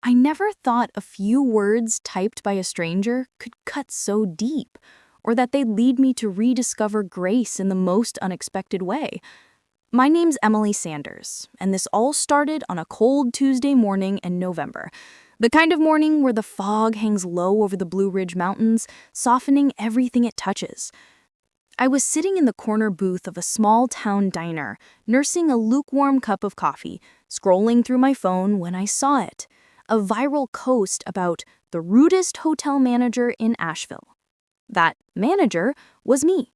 I never thought a few words typed by a stranger could cut so deep, or that they'd lead me to rediscover grace in the most unexpected way. My name's Emily Sanders, and this all started on a cold Tuesday morning in November. The kind of morning where the fog hangs low over the Blue Ridge Mountains, softening everything it touches. I was sitting in the corner booth of a small-town diner, nursing a lukewarm cup of coffee, scrolling through my phone when I saw it. A viral post about the rudest hotel manager in Asheville. That manager was me.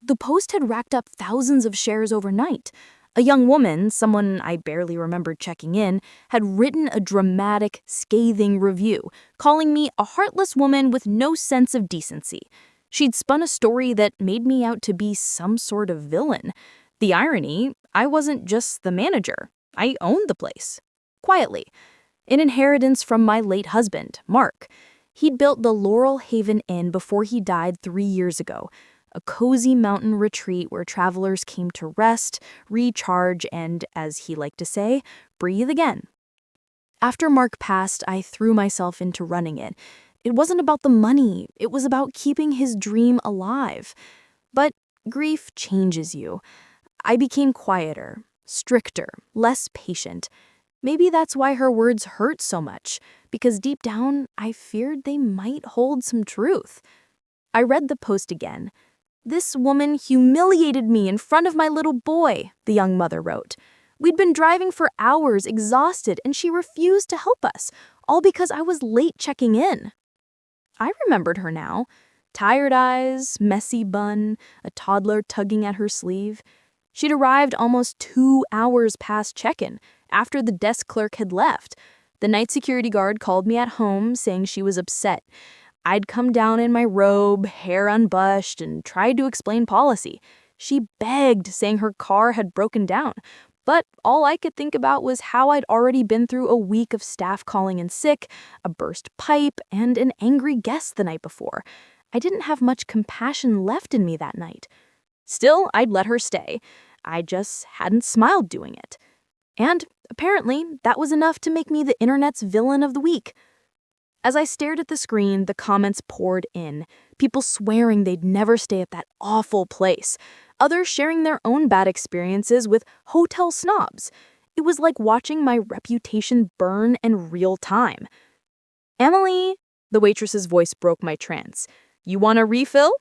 The post had racked up thousands of shares overnight. A young woman, someone I barely remembered checking in, had written a dramatic, scathing review, calling me a heartless woman with no sense of decency. She'd spun a story that made me out to be some sort of villain. The irony, I wasn't just the manager. I owned the place. Quietly. An inheritance from my late husband, Mark. He'd built the Laurel Haven Inn before he died 3 years ago. A cozy mountain retreat where travelers came to rest, recharge, and, as he liked to say, breathe again. After Mark passed, I threw myself into running it. It wasn't about the money, it was about keeping his dream alive. But grief changes you. I became quieter, stricter, less patient. Maybe that's why her words hurt so much, because deep down, I feared they might hold some truth. I read the post again. "This woman humiliated me in front of my little boy," the young mother wrote. "We'd been driving for hours, exhausted, and she refused to help us, all because I was late checking in." I remembered her now. Tired eyes, messy bun, a toddler tugging at her sleeve. She'd arrived almost 2 hours past check-in, after the desk clerk had left. The night security guard called me at home, saying she was upset. I'd come down in my robe, hair unbrushed, and tried to explain policy. She begged, saying her car had broken down. But all I could think about was how I'd already been through a week of staff calling in sick, a burst pipe, and an angry guest the night before. I didn't have much compassion left in me that night. Still, I'd let her stay. I just hadn't smiled doing it. And apparently, that was enough to make me the internet's villain of the week. As I stared at the screen, the comments poured in. People swearing they'd never stay at that awful place. Others sharing their own bad experiences with hotel snobs. It was like watching my reputation burn in real time. "Emily," the waitress's voice broke my trance. "You want a refill?"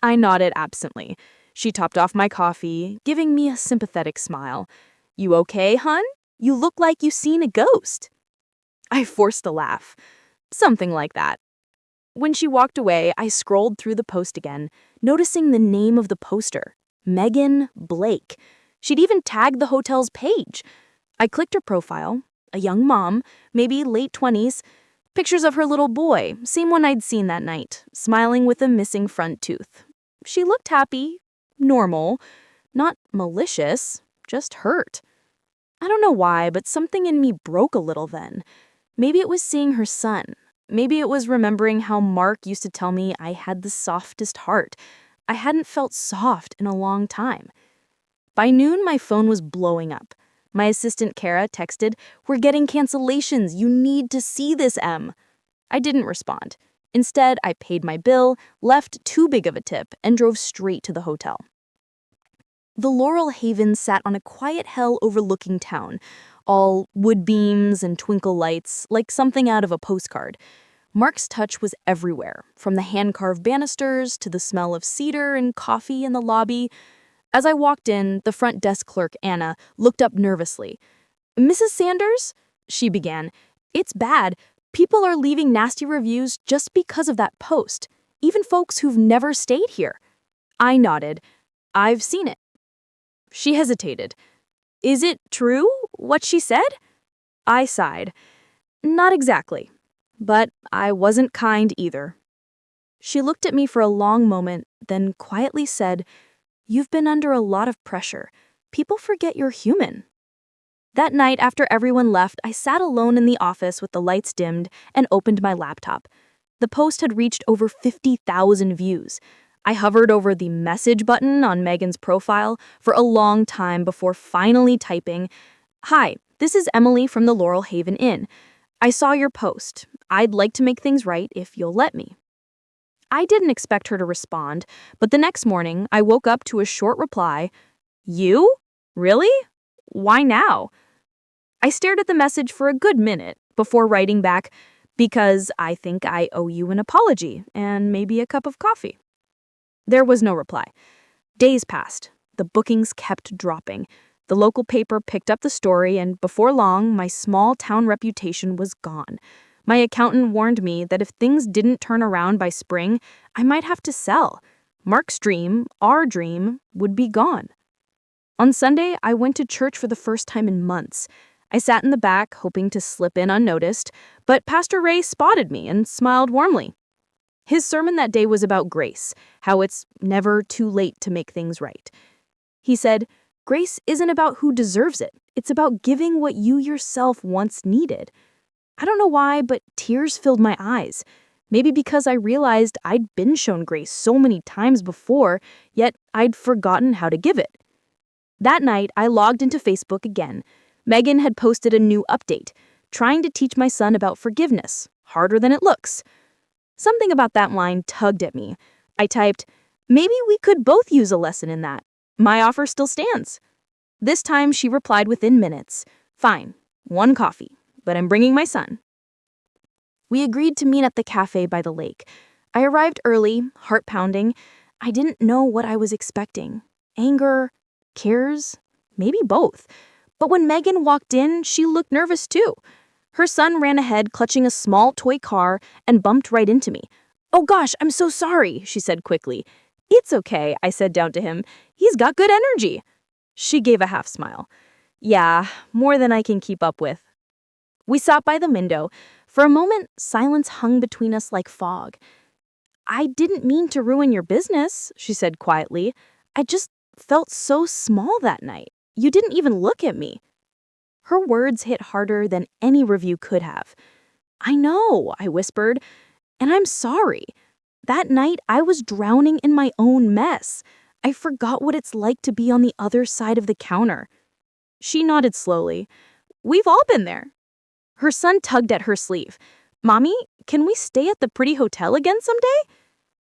I nodded absently. She topped off my coffee, giving me a sympathetic smile. "You okay, hun? You look like you seen a ghost." I forced a laugh. Something like that. When she walked away, I scrolled through the post again, noticing the name of the poster, Megan Blake. She'd even tagged the hotel's page. I clicked her profile, a young mom, maybe late 20s, pictures of her little boy, same one I'd seen that night, smiling with a missing front tooth. She looked happy, normal, not malicious, just hurt. I don't know why, but something in me broke a little then. Maybe it was seeing her son. Maybe it was remembering how Mark used to tell me I had the softest heart. I hadn't felt soft in a long time. By noon, my phone was blowing up. My assistant Kara texted, "We're getting cancellations. You need to see this, Em." I didn't respond. Instead, I paid my bill, left too big of a tip, and drove straight to the hotel. The Laurel Haven sat on a quiet hill overlooking town, all wood beams and twinkle lights, like something out of a postcard. Mark's touch was everywhere, from the hand-carved banisters to the smell of cedar and coffee in the lobby. As I walked in, the front desk clerk, Anna, looked up nervously. "Mrs. Sanders?" she began. "It's bad. People are leaving nasty reviews just because of that post, even folks who've never stayed here." I nodded. "I've seen it." She hesitated. "Is it true, what she said?" I sighed. "Not exactly. But I wasn't kind either." She looked at me for a long moment, then quietly said, "You've been under a lot of pressure. People forget you're human." That night, after everyone left, I sat alone in the office with the lights dimmed and opened my laptop. The post had reached over 50,000 views. I hovered over the message button on Megan's profile for a long time before finally typing, "Hi, this is Emily from the Laurel Haven Inn. I saw your post. I'd like to make things right if you'll let me. I didn't expect her to respond, but the next morning I woke up to a short reply. You? Really? Why now? I stared at the message for a good minute before writing back, because I think I owe you an apology and maybe a cup of coffee. There was no reply. Days passed. The bookings kept dropping. The local paper picked up the story, and before long, my small town reputation was gone. My accountant warned me that if things didn't turn around by spring, I might have to sell. Mark's dream, our dream, would be gone. On Sunday, I went to church for the first time in months. I sat in the back, hoping to slip in unnoticed, but Pastor Ray spotted me and smiled warmly. His sermon that day was about grace, how it's never too late to make things right. He said, "Grace isn't about who deserves it. It's about giving what you yourself once needed." I don't know why, but tears filled my eyes. Maybe because I realized I'd been shown grace so many times before, yet I'd forgotten how to give it. That night, I logged into Facebook again. Megan had posted a new update, trying to teach my son about forgiveness, harder than it looks. Something about that line tugged at me. I typed, "Maybe we could both use a lesson in that. My offer still stands." This time she replied within minutes, "Fine, 1 coffee, but I'm bringing my son." We agreed to meet at the cafe by the lake. I arrived early, heart pounding. I didn't know what I was expecting. Anger, cares, maybe both. But when Megan walked in, she looked nervous too. Her son ran ahead, clutching a small toy car, and bumped right into me. "Oh gosh, I'm so sorry," she said quickly. "It's okay," I said down to him. "He's got good energy." She gave a half smile. "Yeah, more than I can keep up with." We sat by the window. For a moment, silence hung between us like fog. "I didn't mean to ruin your business," she said quietly. "I just felt so small that night. You didn't even look at me." Her words hit harder than any review could have. "I know," I whispered, "and I'm sorry. That night, I was drowning in my own mess. I forgot what it's like to be on the other side of the counter." She nodded slowly. "We've all been there." Her son tugged at her sleeve. "Mommy, can we stay at the pretty hotel again someday?"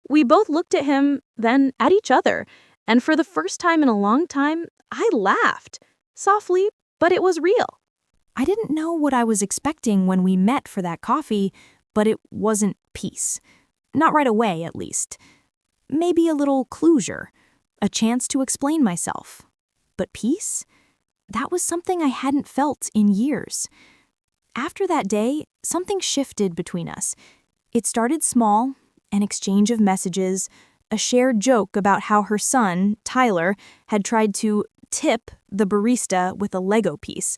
We both looked at him, then at each other, and for the first time in a long time, I laughed. Softly, but it was real. I didn't know what I was expecting when we met for that coffee, but it wasn't peace. Not right away, at least. Maybe a little closure, a chance to explain myself. But peace? That was something I hadn't felt in years. After that day, something shifted between us. It started small, an exchange of messages, a shared joke about how her son, Tyler, had tried to tip the barista with a Lego piece.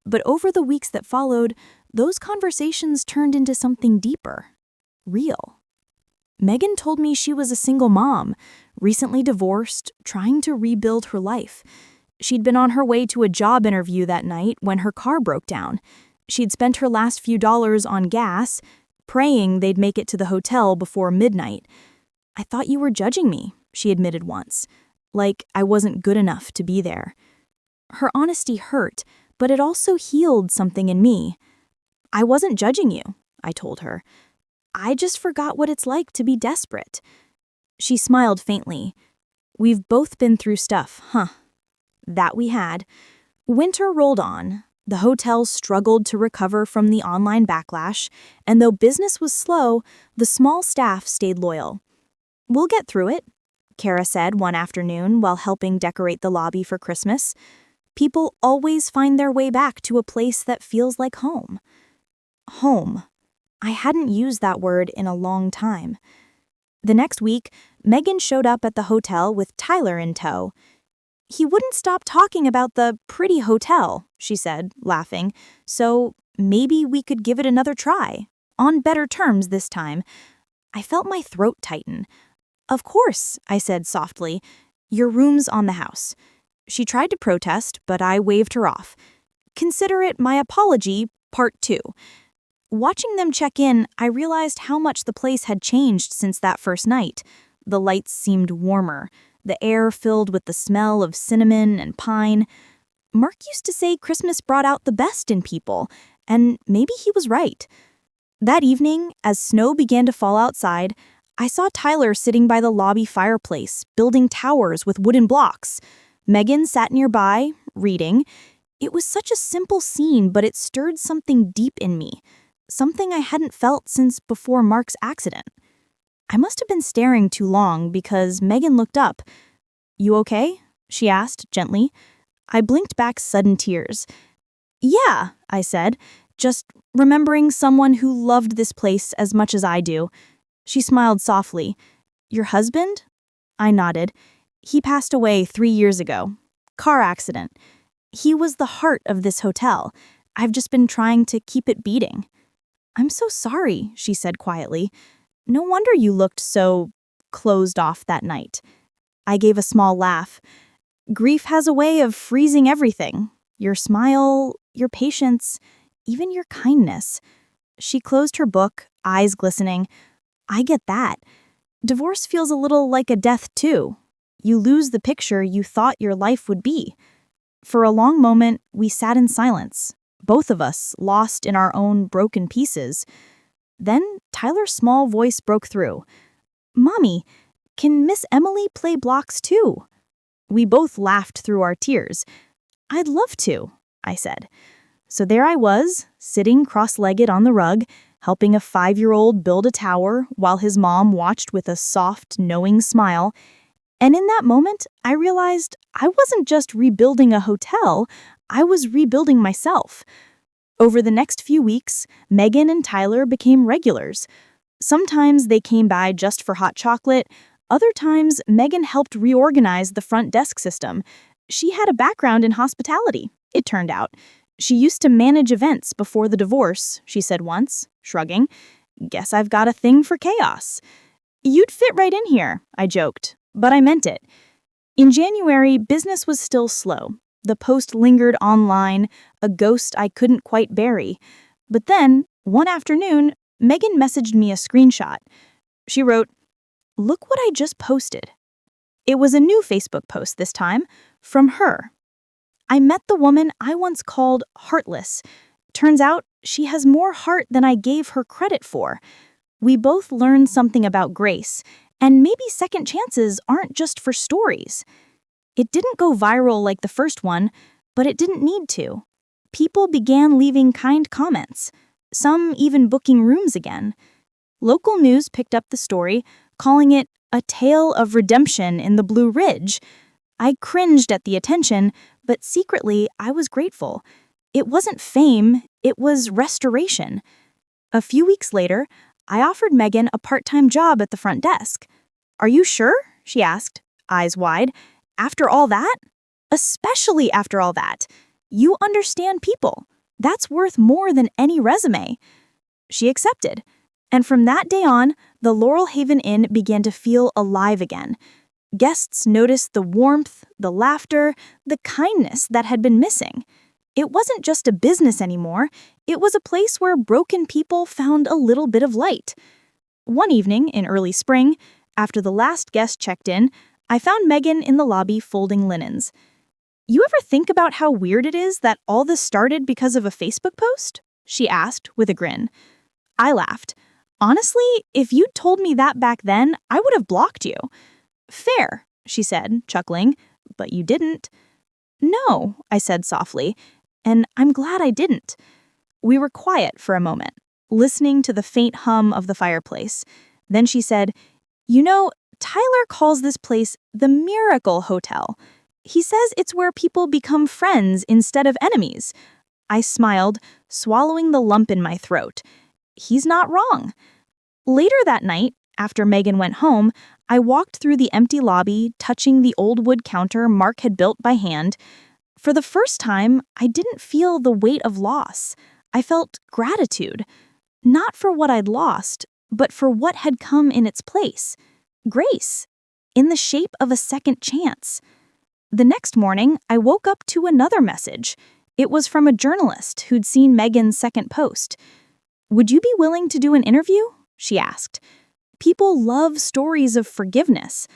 But over the weeks that followed, those conversations turned into something deeper, real. Megan told me she was a single mom, recently divorced, trying to rebuild her life. She'd been on her way to a job interview that night when her car broke down. She'd spent her last few dollars on gas, praying they'd make it to the hotel before midnight. "I thought you were judging me," she admitted once, like I wasn't good enough to be there. Her honesty hurt, but it also healed something in me. "I wasn't judging you," I told her. "I just forgot what it's like to be desperate." She smiled faintly. "We've both been through stuff, huh?" That we had. Winter rolled on. The hotel struggled to recover from the online backlash, and though business was slow, the small staff stayed loyal. "We'll get through it," Kara said one afternoon while helping decorate the lobby for Christmas. "People always find their way back to a place that feels like home." Home. I hadn't used that word in a long time. The next week, Megan showed up at the hotel with Tyler in tow. "He wouldn't stop talking about the pretty hotel," she said, laughing, "so maybe we could give it another try, on better terms this time." I felt my throat tighten. "Of course," I said softly. "Your room's on the house." She tried to protest, but I waved her off. Consider it my apology, part 2. Watching them check in, I realized how much the place had changed since that first night. The lights seemed warmer, the air filled with the smell of cinnamon and pine. Mark used to say Christmas brought out the best in people, and maybe he was right. That evening, as snow began to fall outside, I saw Tyler sitting by the lobby fireplace, building towers with wooden blocks. Megan sat nearby, reading. It was such a simple scene, but it stirred something deep in me, something I hadn't felt since before Mark's accident. I must have been staring too long because Megan looked up. "You okay?" she asked gently. I blinked back sudden tears. "Yeah," I said, just remembering someone who loved this place as much as I do. She smiled softly. "Your husband?" I nodded. "He passed away 3 years ago. Car accident. He was the heart of this hotel. I've just been trying to keep it beating." "I'm so sorry," she said quietly. "No wonder you looked so closed off that night." I gave a small laugh. "Grief has a way of freezing everything. Your smile, your patience, even your kindness." She closed her book, eyes glistening. "I get that. Divorce feels a little like a death, too. You lose the picture you thought your life would be." For a long moment, we sat in silence, both of us lost in our own broken pieces. Then Tyler's small voice broke through. "Mommy, can Miss Emily play blocks too?" We both laughed through our tears. "I'd love to," I said. So there I was, sitting cross-legged on the rug, helping a 5-year-old build a tower while his mom watched with a soft, knowing smile. And in that moment, I realized I wasn't just rebuilding a hotel, I was rebuilding myself. Over the next few weeks, Megan and Tyler became regulars. Sometimes they came by just for hot chocolate. Other times, Megan helped reorganize the front desk system. She had a background in hospitality, it turned out. She used to manage events before the divorce, she said once, shrugging. "Guess I've got a thing for chaos." "You'd fit right in here," I joked, but I meant it. In January, business was still slow. The post lingered online, a ghost I couldn't quite bury. But then, one afternoon, Megan messaged me a screenshot. She wrote, "Look what I just posted." It was a new Facebook post this time, from her. I met the woman I once called heartless. Turns out she has more heart than I gave her credit for. We both learned something about grace, and maybe second chances aren't just for stories. It didn't go viral like the first one, but it didn't need to. People began leaving kind comments, some even booking rooms again. Local news picked up the story, calling it a tale of redemption in the Blue Ridge. I cringed at the attention, but secretly I was grateful. It wasn't fame, it was restoration. A few weeks later, I offered Megan a part-time job at the front desk. "Are you sure?" she asked, eyes wide. "After all that?" "Especially after all that. You understand people. That's worth more than any resume." She accepted. And from that day on, the Laurel Haven Inn began to feel alive again. Guests noticed the warmth, the laughter, the kindness that had been missing. It wasn't just a business anymore. It was a place where broken people found a little bit of light. One evening in early spring, after the last guest checked in, I found Megan in the lobby folding linens. "You ever think about how weird it is that all this started because of a Facebook post?" she asked with a grin. I laughed. "Honestly, if you'd told me that back then, I would have blocked you." "Fair," she said, chuckling, "but you didn't." "No," I said softly, and I'm glad I didn't. We were quiet for a moment, listening to the faint hum of the fireplace. Then she said, "You know, Tyler calls this place the Miracle Hotel. He says it's where people become friends instead of enemies." I smiled, swallowing the lump in my throat. He's not wrong. Later that night, after Megan went home, I walked through the empty lobby, touching the old wood counter Mark had built by hand. For the first time, I didn't feel the weight of loss. I felt gratitude. Not for what I'd lost, but for what had come in its place. Grace, in the shape of a second chance. The next morning, I woke up to another message. It was from a journalist who'd seen Megan's second post. "Would you be willing to do an interview?" she asked. People love stories of forgiveness.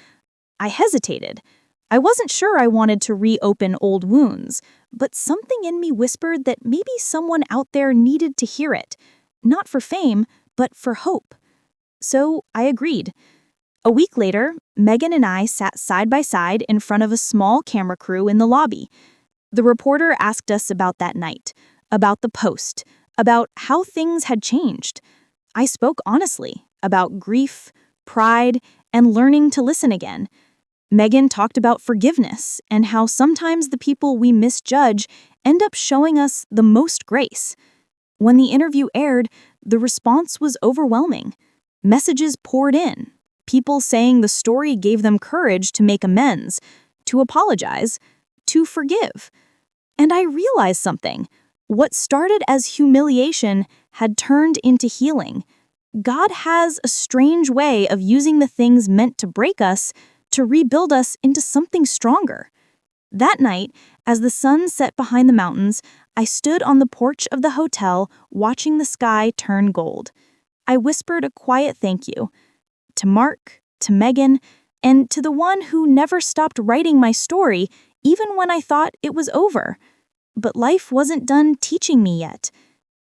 I hesitated. I wasn't sure I wanted to reopen old wounds, but something in me whispered that maybe someone out there needed to hear it, not for fame, but for hope. So I agreed. A week later, Megan and I sat side by side in front of a small camera crew in the lobby. The reporter asked us about that night, about the post, about how things had changed. I spoke honestly about grief, pride, and learning to listen again. Megan talked about forgiveness and how sometimes the people we misjudge end up showing us the most grace. When the interview aired, the response was overwhelming. Messages poured in, people saying the story gave them courage to make amends, to apologize, to forgive. And I realized something. What started as humiliation had turned into healing. God has a strange way of using the things meant to break us to rebuild us into something stronger. That night, as the sun set behind the mountains, I stood on the porch of the hotel watching the sky turn gold. I whispered a quiet thank you to Mark, to Megan, and to the one who never stopped writing my story even when I thought it was over. But life wasn't done teaching me yet,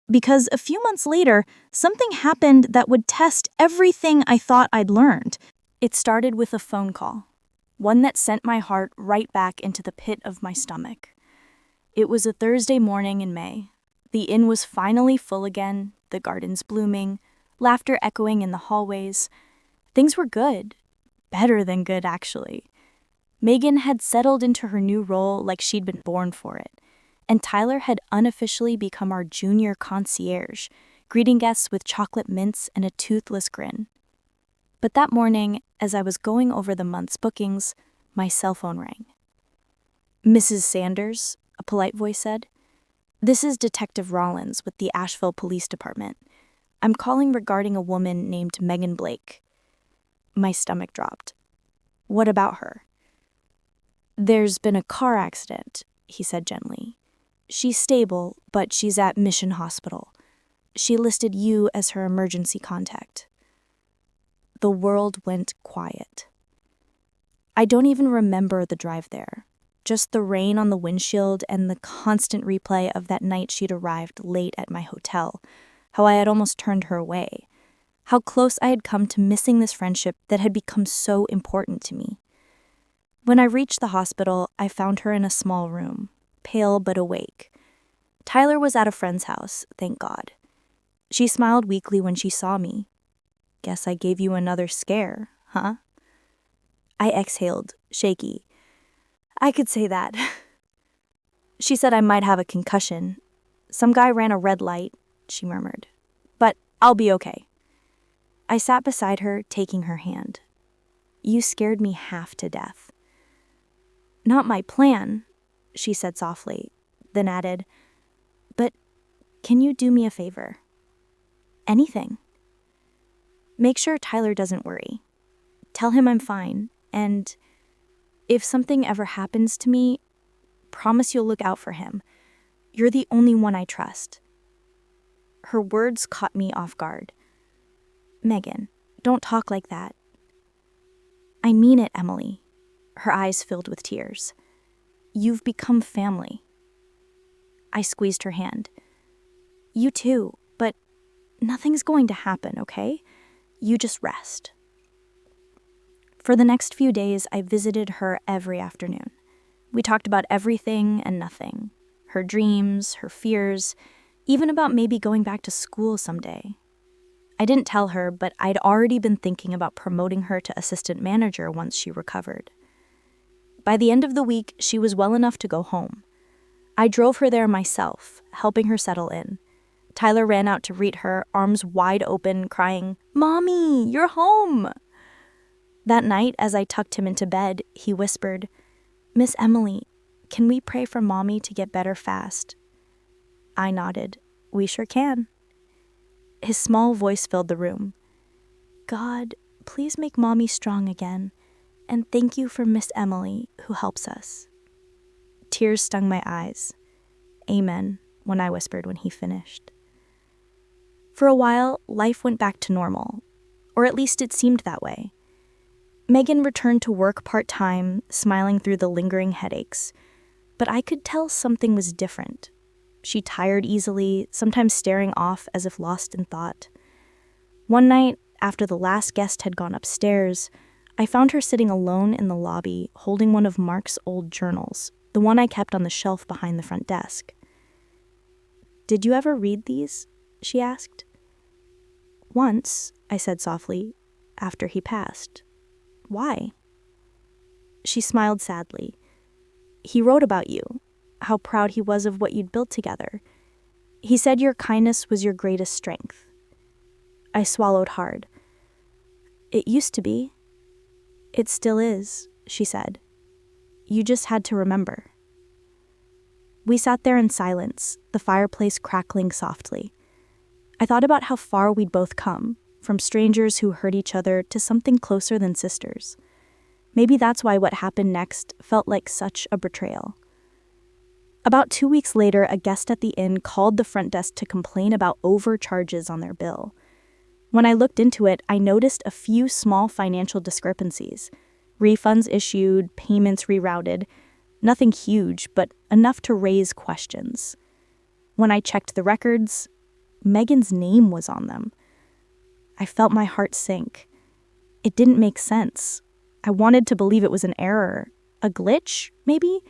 because a few months later, something happened that would test everything I thought I'd learned. It started with a phone call, one that sent my heart right back into the pit of my stomach. It was a Thursday morning in May. The inn was finally full again, the gardens blooming, laughter echoing in the hallways. Things were good. Better than good, actually. Megan had settled into her new role like she'd been born for it, and Tyler had unofficially become our junior concierge, greeting guests with chocolate mints and a toothless grin. But that morning, as I was going over the month's bookings, my cell phone rang. "Mrs. Sanders," a polite voice said. "This is Detective Rollins with the Asheville Police Department. I'm calling regarding a woman named Megan Blake." My stomach dropped. "What about her?" "There's been a car accident," he said gently. "She's stable, but she's at Mission Hospital. She listed you as her emergency contact." The world went quiet. I don't even remember the drive there, just the rain on the windshield and the constant replay of that night she'd arrived late at my hotel, how I had almost turned her away, how close I had come to missing this friendship that had become so important to me. When I reached the hospital, I found her in a small room, pale but awake. Tyler was at a friend's house, thank God. She smiled weakly when she saw me. "Guess I gave you another scare, huh?" I exhaled, shaky. "I could say that." She said I might have a concussion. "Some guy ran a red light," she murmured. "But I'll be okay." I sat beside her, taking her hand. "You scared me half to death." "Not my plan," she said softly, then added, "But can you do me a favor? Anything. Make sure Tyler doesn't worry. Tell him I'm fine, and if something ever happens to me, promise you'll look out for him. You're the only one I trust." Her words caught me off guard. "Megan, don't talk like that." "I mean it, Emily." Her eyes filled with tears. "You've become family." I squeezed her hand. "You too, but nothing's going to happen, okay? You just rest." For the next few days, I visited her every afternoon. We talked about everything and nothing. Her dreams, her fears, even about maybe going back to school someday. I didn't tell her, but I'd already been thinking about promoting her to assistant manager once she recovered. By the end of the week, she was well enough to go home. I drove her there myself, helping her settle in. Tyler ran out to greet her, arms wide open, crying, "Mommy, you're home!" That night, as I tucked him into bed, he whispered, "Miss Emily, can we pray for Mommy to get better fast?" I nodded. "We sure can." His small voice filled the room. "God, please make Mommy strong again, and thank you for Miss Emily, who helps us." Tears stung my eyes. "Amen," when I whispered when he finished. For a while, life went back to normal, or at least it seemed that way. Megan returned to work part-time, smiling through the lingering headaches. but I could tell something was different. She tired easily, sometimes staring off as if lost in thought. One night, after the last guest had gone upstairs, I found her sitting alone in the lobby, holding one of Mark's old journals, the one I kept on the shelf behind the front desk. "Did you ever read these?" she asked. "Once," I said softly, "after he passed." "Why?" She smiled sadly. "He wrote about you, how proud he was of what you'd built together. He said your kindness was your greatest strength." I swallowed hard. "It used to be. It still is," she said. "You just had to remember." We sat there in silence, the fireplace crackling softly. I thought about how far we'd both come, from strangers who hurt each other to something closer than sisters. Maybe that's why what happened next felt like such a betrayal. About 2 weeks later, a guest at the inn called the front desk to complain about overcharges on their bill. When I looked into it, I noticed a few small financial discrepancies. Refunds issued, payments rerouted. Nothing huge, but enough to raise questions. When I checked the records, Megan's name was on them. I felt my heart sink. It didn't make sense. I wanted to believe it was an error, a glitch, maybe?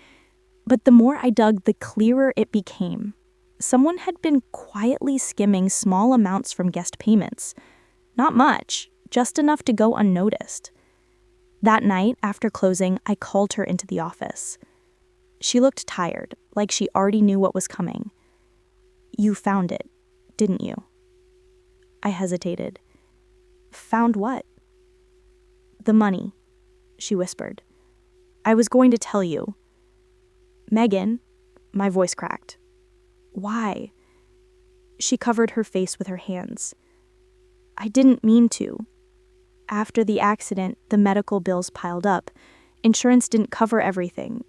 But the more I dug, the clearer it became. Someone had been quietly skimming small amounts from guest payments. Not much, just enough to go unnoticed. That night, after closing, I called her into the office. She looked tired, like she already knew what was coming. "You found it, didn't you?" I hesitated. "Found what?" "The money," she whispered. "I was going to tell you." "Megan," my voice cracked. "Why?" She covered her face with her hands. "I didn't mean to. After the accident, the medical bills piled up. Insurance didn't cover everything.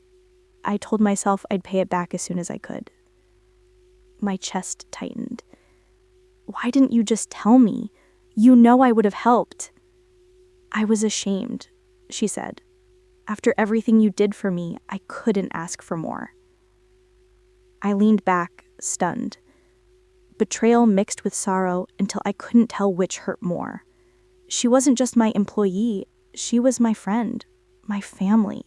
I told myself I'd pay it back as soon as I could." My chest tightened. "Why didn't you just tell me? You know I would have helped." "I was ashamed," she said. "After everything you did for me, I couldn't ask for more." I leaned back, stunned. Betrayal mixed with sorrow until I couldn't tell which hurt more. She wasn't just my employee, she was my friend, my family.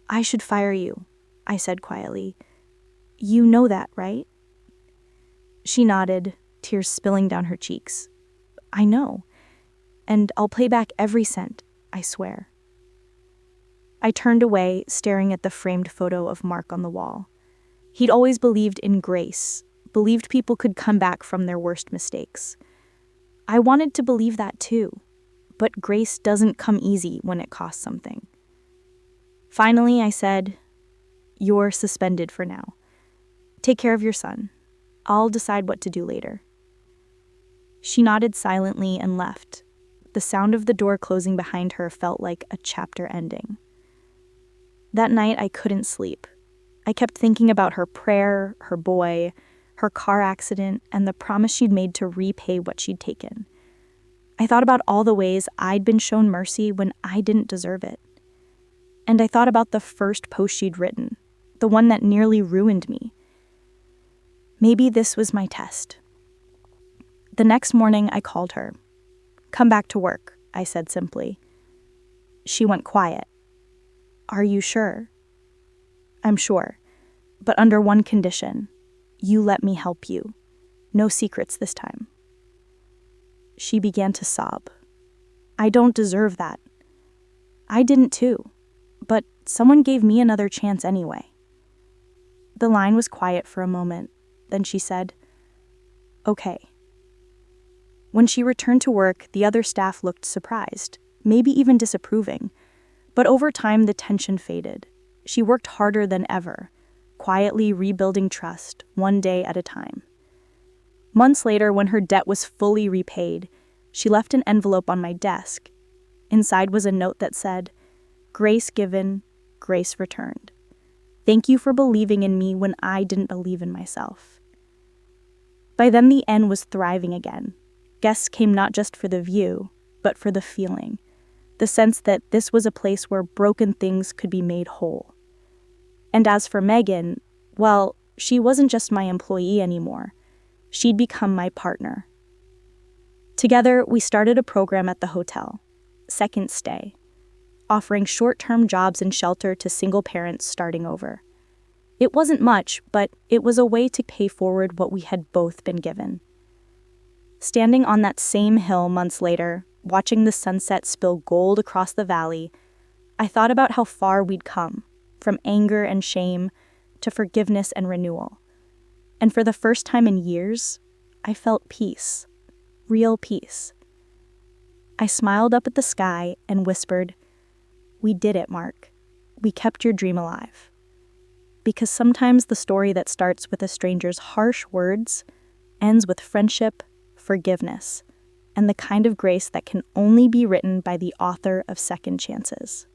"I should fire you," I said quietly. "You know that, right?" She nodded, tears spilling down her cheeks. "I know. And I'll pay back every cent, I swear." I turned away, staring at the framed photo of Mark on the wall. He'd always believed in grace, believed people could come back from their worst mistakes. I wanted to believe that too, but grace doesn't come easy when it costs something. Finally, I said, "You're suspended for now. Take care of your son. I'll decide what to do later." She nodded silently and left. The sound of the door closing behind her felt like a chapter ending. That night, I couldn't sleep. I kept thinking about her prayer, her boy, her car accident, and the promise she'd made to repay what she'd taken. I thought about all the ways I'd been shown mercy when I didn't deserve it. And I thought about the first post she'd written, the one that nearly ruined me. Maybe this was my test. The next morning, I called her. "Come back to work," I said simply. She went quiet. "Are you sure?" "I'm sure, but under one condition. You let me help you. No secrets this time." She began to sob. "I don't deserve that." I didn't too, but someone gave me another chance anyway. The line was quiet for a moment. Then she said, "Okay." When she returned to work, the other staff looked surprised, maybe even disapproving. But over time, the tension faded. She worked harder than ever, quietly rebuilding trust, one day at a time. Months later, when her debt was fully repaid, she left an envelope on my desk. Inside was a note that said, "Grace given, grace returned. Thank you for believing in me when I didn't believe in myself." By then, the inn was thriving again. Guests came not just for the view, but for the feeling, the sense that this was a place where broken things could be made whole. And as for Megan, well, she wasn't just my employee anymore. She'd become my partner. Together, we started a program at the hotel, Second Stay, offering short-term jobs and shelter to single parents starting over. It wasn't much, but it was a way to pay forward what we had both been given. Standing on that same hill months later, watching the sunset spill gold across the valley, I thought about how far we'd come, from anger and shame to forgiveness and renewal. And for the first time in years, I felt peace, real peace. I smiled up at the sky and whispered, "We did it, Mark. We kept your dream alive." Because sometimes the story that starts with a stranger's harsh words ends with friendship, forgiveness, and the kind of grace that can only be written by the author of second chances.